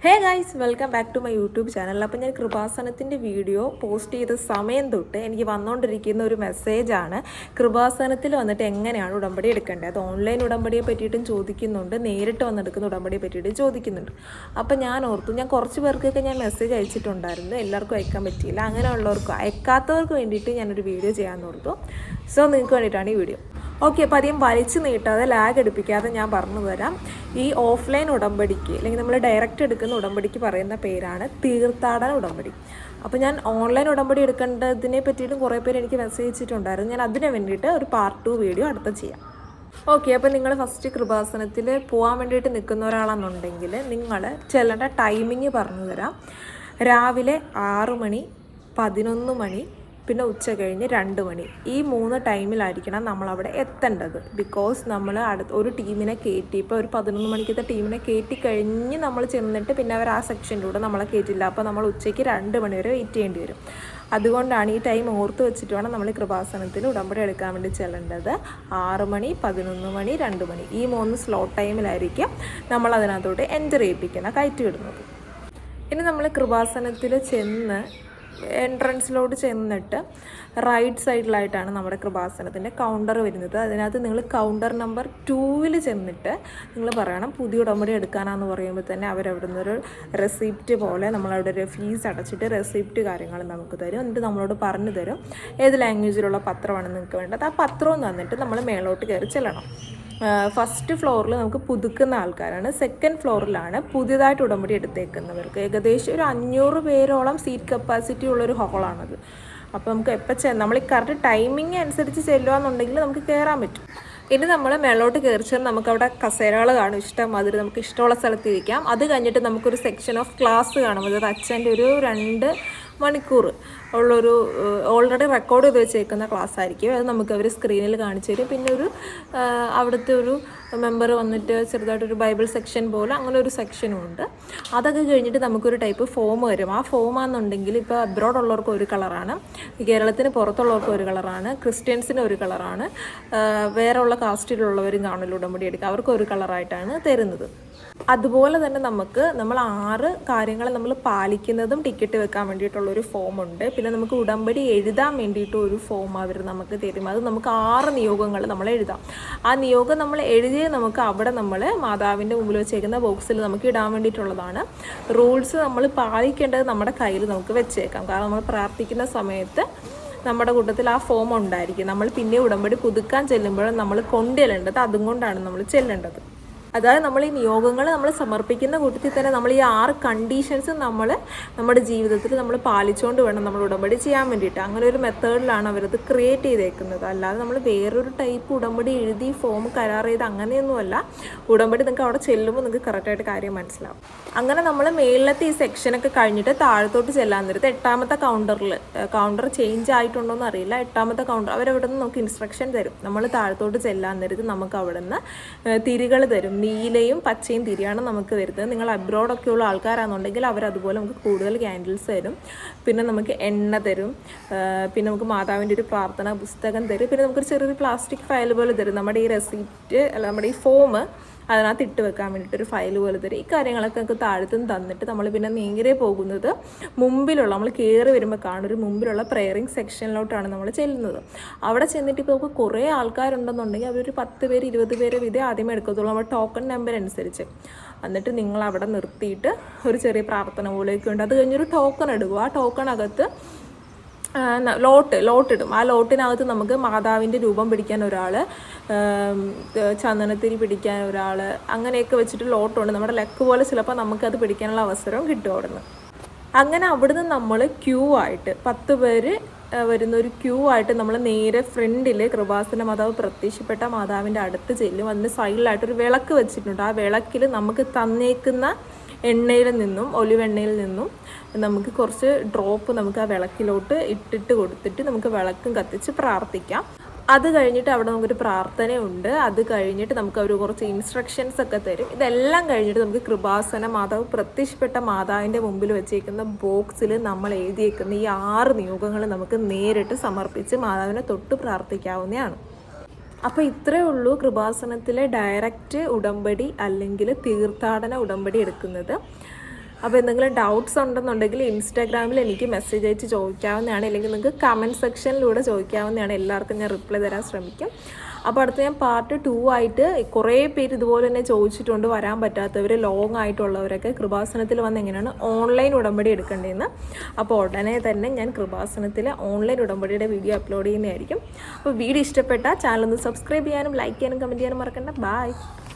Hey guys, welcome back to my YouTube channel. അപ്പോൾ ഞാൻ കൃപാസനത്തിൻ്റെ video post ചെയ്ത സമയം തൊട്ട് എനിക്ക് വന്നുകൊണ്ടിരിക്കുന്ന ഒരു മെസ്സേജാണ്. കൃപാസനത്തിൽ വന്നിട്ട് എങ്ങനെയാണ് ഉടമ്പടി എടുക്കേണ്ടത്? അത് ഓൺലൈൻ ഉടമ്പടിയെ പറ്റിയിട്ടും ചോദിക്കുന്നുണ്ട്, നേരിട്ട് വന്നെടുക്കുന്ന ഉടമ്പടിയെ പറ്റിയിട്ടും ചോദിക്കുന്നുണ്ട്. അപ്പോൾ ഞാൻ ഓർത്തു, ഞാൻ കുറച്ച് പേർക്കൊക്കെ ഞാൻ മെസ്സേജ് അയച്ചിട്ടുണ്ടായിരുന്നു, എല്ലാവർക്കും അയക്കാൻ പറ്റിയില്ല. അങ്ങനെയുള്ളവർക്ക്, അയക്കാത്തവർക്ക് വേണ്ടിയിട്ട് ഞാനൊരു വീഡിയോ ചെയ്യാമെന്ന് ഓർത്തു. സോ നിങ്ങൾക്ക് വേണ്ടിയിട്ടാണ് ഈ വീഡിയോ. ഓക്കെ, അപ്പോൾ അധികം വലിച്ചു നീട്ടാതെ ലാഗ് എടുപ്പിക്കാതെ ഞാൻ പറഞ്ഞു തരാം. ഈ ഓഫ്ലൈൻ ഉടമ്പടിക്ക് അല്ലെങ്കിൽ നമ്മൾ ഡയറക്റ്റ് എടുക്കുന്ന ഉടമ്പടിക്ക് പറയുന്ന പേരാണ് തീർത്ഥാടന ഉടമ്പടി. അപ്പോൾ ഞാൻ ഓൺലൈൻ ഉടമ്പടി എടുക്കേണ്ടതിനെ പറ്റിയിട്ടും കുറേ പേര് എനിക്ക് മെസ്സേജ് അയച്ചിട്ടുണ്ടായിരുന്നു. ഞാൻ അതിന് വേണ്ടിയിട്ട് ഒരു പാർട്ട് 2 വീഡിയോ അടുത്ത ചെയ്യാം. ഓക്കെ, അപ്പോൾ നിങ്ങൾ ഫസ്റ്റ് കൃപാസനത്തിൽ പോകാൻ വേണ്ടിയിട്ട് നിൽക്കുന്ന ഒരാളാണെന്നുണ്ടെങ്കിൽ നിങ്ങൾ ചെല്ലേണ്ട ടൈമിങ് പറഞ്ഞു തരാം. രാവിലെ 6 മണി, 11 മണി, പിന്നെ ഉച്ച കഴിഞ്ഞ് 2 മണി, ഈ 3 ടൈമിലായിരിക്കണം നമ്മളവിടെ എത്തേണ്ടത്. ബിക്കോസ് നമ്മൾ ഒരു ടീമിനെ കയറ്റി, ഇപ്പോൾ ഒരു 11 മണിക്കത്തെ ടീമിനെ കയറ്റി കഴിഞ്ഞ് നമ്മൾ ചെന്നിട്ട് പിന്നെ അവർ ആ സെക്ഷനിലൂടെ നമ്മളെ കയറ്റില്ല. അപ്പോൾ നമ്മൾ ഉച്ചയ്ക്ക് 2 മണി വരെ വെയിറ്റ് ചെയ്യേണ്ടി വരും. അതുകൊണ്ടാണ് ഈ ടൈം ഓർത്ത് വെച്ചിട്ട് വേണം നമ്മൾ കൃപാസനത്തിൽ ഉടമ്പടി എടുക്കാൻ വേണ്ടി ചെല്ലേണ്ടത്. 6 മണി, 11 മണി, 2 മണി, ഈ 3 സ്ലോട്ട് ടൈമിലായിരിക്കും നമ്മൾ അതിനകത്തോട്ട് എൻ്റർ ചെയ്യിപ്പിക്കുന്ന കയറ്റി വിടുന്നത്. ഇനി നമ്മൾ കൃപാസനത്തിൽ ചെന്ന് എൻട്രൻസിലോട്ട് ചെന്നിട്ട് റൈറ്റ് സൈഡിലായിട്ടാണ് നമ്മുടെ കൃപാസനത്തിൻ്റെ കൗണ്ടർ വരുന്നത്. അതിനകത്ത് നിങ്ങൾ കൗണ്ടർ നമ്പർ 2-ൽ ചെന്നിട്ട് നിങ്ങൾ പറയണം പുതിയ ഉടമ്പടി എടുക്കാനാന്ന് പറയുമ്പോൾ തന്നെ അവരവിടെ നിന്നൊരു റെസിപ്റ്റ് പോലെ നമ്മളവിടെ ഒരു ഫീസ് അടച്ചിട്ട് റെസിപ്റ്റ് കാര്യങ്ങൾ നമുക്ക് തരും. എന്നിട്ട് നമ്മളോട് പറഞ്ഞു തരും ഏത് ലാംഗ്വേജിലുള്ള പത്രമാണ് നിങ്ങൾക്ക് വേണ്ടത്. ആ പത്രവും തന്നിട്ട് നമ്മൾ മേളോട്ട് കയറി ചെല്ലണം. ഫസ്റ്റ് ഫ്ലോറിൽ നമുക്ക് പുതുക്കുന്ന ആൾക്കാരാണ്. സെക്കൻഡ് ഫ്ലോറിലാണ് പുതിയതായിട്ട് ഉടമ്പടി എടുത്തേക്കുന്നവർക്ക്. ഏകദേശം ഒരു 500 പേരോളം സീറ്റ് കപ്പാസിറ്റി ഉള്ളൊരു ഹോളാണത്. അപ്പോൾ നമുക്ക് എപ്പോൾ നമ്മൾ ഈ കറക്റ്റ് ടൈമിങ് അനുസരിച്ച് ചെല്ലുകയെന്നുണ്ടെങ്കിൽ നമുക്ക് കയറാൻ പറ്റും. ഇനി നമ്മൾ മേളോട്ട് കയറിച്ചാൽ നമുക്കവിടെ കസേരകൾ കാണും, ഇഷ്ടമാതിരി നമുക്ക് ഇഷ്ടമുള്ള സ്ഥലത്ത് ഇരിക്കാം. അത് കഴിഞ്ഞിട്ട് നമുക്കൊരു സെക്ഷൻ ഓഫ് ക്ലാസ് കാണും. അതായത് അച്ഛൻ്റെ ഒരു 2 മണിക്കൂർ ഉള്ളൊരു ഓൾറെഡി റെക്കോർഡ് ചെയ്ത് വെച്ചേക്കുന്ന ക്ലാസ് ആയിരിക്കും. അത് നമുക്ക് അവർ സ്ക്രീനിൽ കാണിച്ചു തരും. പിന്നെ അവിടുത്തെ ഒരു മെമ്പർ വന്നിട്ട് ചെറുതായിട്ടൊരു ബൈബിൾ സെക്ഷൻ പോലെ അങ്ങനെ ഒരു സെക്ഷനും ഉണ്ട്. അതൊക്കെ കഴിഞ്ഞിട്ട് നമുക്കൊരു ടൈപ്പ് ഫോം വരും. ആ ഫോമാണെന്നുണ്ടെങ്കിൽ ഇപ്പോൾ അബ്രോഡ് ഉള്ളവർക്ക് ഒരു കളറാണ്, കേരളത്തിന് പുറത്തുള്ളവർക്ക് ഒരു കളറാണ്, ക്രിസ്ത്യൻസിന് ഒരു കളറാണ്, വേറെ ഉള്ള കാസ്റ്റിലുള്ളവരും കാണുമല്ലോ ഉടമ്പടി എടുക്കുക, അവർക്ക് ഒരു കളറായിട്ടാണ് തരുന്നത്. അതുപോലെ തന്നെ നമ്മൾ 6 കാര്യങ്ങൾ നമ്മൾ പാലിക്കുന്നതും ടിക്കറ്റ് വെക്കാൻ വേണ്ടിയിട്ടുള്ളൊരു ഫോമുണ്ട്. പിന്നെ നമുക്ക് ഉടമ്പടി എഴുതാൻ വേണ്ടിയിട്ട് ഒരു ഫോം അവർ നമുക്ക് തരും. അത് നമുക്ക് 6 നിയോഗങ്ങൾ നമ്മൾ എഴുതാം. ആ നിയോഗം നമ്മൾ എഴുതിയത് നമുക്ക് അവിടെ നമ്മൾ മാതാവിൻ്റെ മുമ്പിൽ വെച്ചേക്കുന്ന ബോക്സിൽ നമുക്ക് ഇടാൻ വേണ്ടിയിട്ടുള്ളതാണ്. റൂൾസ് നമ്മൾ പാലിക്കേണ്ടത് നമ്മുടെ കയ്യിൽ നമുക്ക് വെച്ചേക്കാം. കാരണം നമ്മൾ പ്രാർത്ഥിക്കുന്ന സമയത്ത് നമ്മുടെ കൂട്ടത്തിൽ ആ ഫോം ഉണ്ടായിരിക്കും. നമ്മൾ പിന്നെ ഉടമ്പടി പുതുക്കാൻ ചെല്ലുമ്പോഴും നമ്മൾ കൊണ്ടുചെല്ലേണ്ടത് അതും കൊണ്ടാണ് നമ്മൾ ചെല്ലേണ്ടത്. അതായത് നമ്മൾ ഈ നിയോഗങ്ങൾ നമ്മൾ സമർപ്പിക്കുന്ന കൂട്ടത്തിൽ തന്നെ നമ്മൾ ഈ 6 കണ്ടീഷൻസ് നമ്മുടെ ജീവിതത്തിൽ നമ്മൾ പാലിച്ചുകൊണ്ട് വേണം നമ്മൾ ഉടമ്പടി ചെയ്യാൻ വേണ്ടിയിട്ട്. അങ്ങനെ ഒരു മെത്തേഡിലാണ് അവരത് ക്രിയേറ്റ് ചെയ്തേക്കുന്നത്. അല്ലാതെ നമ്മൾ വേറൊരു ടൈപ്പ് ഉടമ്പടി എഴുതി ഫോം കരാർ ചെയ്ത് അങ്ങനെയൊന്നുമല്ല. ഉടമ്പടി നിങ്ങൾക്ക് അവിടെ ചെല്ലുമ്പോൾ നിങ്ങൾക്ക് കറക്റ്റായിട്ട് കാര്യം മനസ്സിലാവും. അങ്ങനെ നമ്മൾ മേളിലത്തെ ഈ സെക്ഷനൊക്കെ കഴിഞ്ഞിട്ട് താഴത്തോട്ട് ചെല്ലാൻ നേരത്ത് 8ാമത്തെ കൗണ്ടർ ചേഞ്ച് ആയിട്ടുണ്ടോ എന്ന് അറിയില്ല. 8ാമത്തെ കൗണ്ടർ അവരവിടെ നിന്ന് നമുക്ക് ഇൻസ്ട്രക്ഷൻ തരും. നമ്മൾ താഴത്തോട്ട് ചെല്ലാൻ നേരത്ത് നമുക്ക് അവിടെ നിന്ന് തിരികൾ തരും. നീലയും പച്ചയും തിരിയാണ് നമുക്ക് വരുന്നത്. നിങ്ങൾ അബ്രോഡൊക്കെ ഉള്ള ആൾക്കാരാണെന്നുണ്ടെങ്കിൽ അവരതുപോലെ നമുക്ക് കൂടുതൽ ക്യാൻഡിൽസ് തരും. പിന്നെ നമുക്ക് എണ്ണ തരും. പിന്നെ നമുക്ക് മാതാവിൻ്റെ ഒരു പ്രാർത്ഥനാ പുസ്തകം തരും. പിന്നെ നമുക്കൊരു ചെറിയൊരു പ്ലാസ്റ്റിക് ഫയൽ പോലെ തരും. നമ്മുടെ ഈ റെസിപ്റ്റ് നമ്മുടെ ഈ ഫോം അതിനകത്ത് ഇട്ട് വെക്കാൻ വേണ്ടിയിട്ടൊരു ഫയൽ പോലെ തരും. ഈ കാര്യങ്ങളൊക്കെ നമുക്ക് താഴത്തുനിന്ന് തന്നിട്ട് നമ്മൾ പിന്നെ നേരെ പോകുന്നത് മുമ്പിലുള്ള, നമ്മൾ കയറി വരുമ്പോൾ കാണുന്നൊരു മുമ്പിലുള്ള പ്രെയറിങ് സെക്ഷനിലോട്ടാണ് നമ്മൾ ചെല്ലുന്നത്. അവിടെ ചെന്നിട്ട് ഇപ്പോൾ നമുക്ക് കുറേ ആൾക്കാരുണ്ടെന്നുണ്ടെങ്കിൽ അവരൊരു 10 പേര് 20 പേര് വീതം ആദ്യമേ എടുക്കത്തുള്ളൂ, നമ്മുടെ ടോക്കൺ നമ്പർ അനുസരിച്ച്. എന്നിട്ട് നിങ്ങൾ അവിടെ നിർത്തിയിട്ട് ഒരു ചെറിയ പ്രാർത്ഥന പോലെയൊക്കെ ഉണ്ട്. അത് കഴിഞ്ഞൊരു ടോക്കൺ എടുക്കും. ആ ടോക്കണകത്ത് ലോട്ടിടും. ആ ലോട്ടിനകത്ത് നമുക്ക് മാതാവിൻ്റെ രൂപം പിടിക്കാൻ ഒരാൾ, ചന്ദനത്തിരി പിടിക്കാൻ ഒരാൾ, അങ്ങനെയൊക്കെ വെച്ചിട്ട് ലോട്ടുണ്ട്. നമ്മുടെ ലക്ക് പോലെ ചിലപ്പോൾ നമുക്കത് പിടിക്കാനുള്ള അവസരവും കിട്ടും അവിടുന്ന്. അങ്ങനെ അവിടുന്ന് നമ്മൾ ക്യൂ ആയിട്ട് 10 പേര് വരുന്ന ഒരു ക്യൂ ആയിട്ട് നമ്മൾ നേരെ ഫ്രണ്ടിൽ കൃപാസന മാതാവ് പ്രത്യക്ഷപ്പെട്ട മാതാവിൻ്റെ അടുത്ത് ചെല്ലും. അതിന് സൈഡിലായിട്ടൊരു വിളക്ക് വെച്ചിട്ടുണ്ട്. ആ വിളക്കിൽ നമുക്ക് തന്നേക്കുന്ന എണ്ണയിൽ നിന്നും, ഒലിവെണ്ണയിൽ നിന്നും നമുക്ക് കുറച്ച് ഡ്രോപ്പ് നമുക്ക് ആ വിളക്കിലോട്ട് ഇട്ടിട്ട് കൊടുത്തിട്ട് നമുക്ക് വിളക്കും കത്തിച്ച് പ്രാർത്ഥിക്കാം. അത് കഴിഞ്ഞിട്ട് അവിടെ നമുക്കൊരു പ്രാർത്ഥനയുണ്ട്. അത് കഴിഞ്ഞിട്ട് നമുക്ക് അവർ കുറച്ച് ഇൻസ്ട്രക്ഷൻസ് ഒക്കെ തരും. ഇതെല്ലാം കഴിഞ്ഞിട്ട് നമുക്ക് കൃപാസന മാതാവ് പ്രത്യക്ഷപ്പെട്ട മാതാവിൻ്റെ മുമ്പിൽ വെച്ചേക്കുന്ന ബോക്സിൽ നമ്മൾ എഴുതിയേക്കുന്ന ഈ 6 നിയോഗങ്ങൾ നമുക്ക് നേരിട്ട് സമർപ്പിച്ച് മാതാവിനെ തൊട്ട് പ്രാർത്ഥിക്കാവുന്നതാണ്. അപ്പോൾ ഇത്രയേ ഉള്ളൂ കൃപാസനത്തിലെ ഡയറക്റ്റ് ഉടമ്പടി അല്ലെങ്കിൽ തീർത്ഥാടന ഉടമ്പടി എടുക്കുന്നത്. അപ്പോൾ എന്തെങ്കിലും ഡൗട്ട്സ് ഉണ്ടെന്നുണ്ടെങ്കിൽ ഇൻസ്റ്റാഗ്രാമിൽ എനിക്ക് മെസ്സേജ് അയച്ച് ചോദിക്കാവുന്നതാണ്, അല്ലെങ്കിൽ നിങ്ങൾക്ക് കമൻറ്റ് സെക്ഷനിലൂടെ ചോദിക്കാവുന്നതാണ്. എല്ലാവർക്കും ഞാൻ റിപ്ലൈ തരാൻ ശ്രമിക്കും. അപ്പോൾ അടുത്ത് ഞാൻ പാർട്ട് 2 ആയിട്ട് കുറേ പേര് ഇതുപോലെ തന്നെ ചോദിച്ചിട്ടുണ്ട്, വരാൻ പറ്റാത്തവർ, ലോങ് ആയിട്ടുള്ളവരൊക്കെ കൃപാസനത്തിൽ വന്ന് എങ്ങനെയാണ് ഓൺലൈൻ ഉടമ്പടി എടുക്കേണ്ടതെന്ന്. അപ്പോൾ ഉടനെ തന്നെ ഞാൻ കൃപാസനത്തിൽ ഓൺലൈൻ ഉടമ്പടിയുടെ വീഡിയോ അപ്ലോഡ് ചെയ്യുന്നതായിരിക്കും. അപ്പോൾ വീഡിയോ ഇഷ്ടപ്പെട്ടാൽ ചാനൽ ഒന്ന് സബ്സ്ക്രൈബ് ചെയ്യാനും ലൈക്ക് ചെയ്യാനും കമൻറ്റ് ചെയ്യാനും മറക്കണ്ട. ബൈ.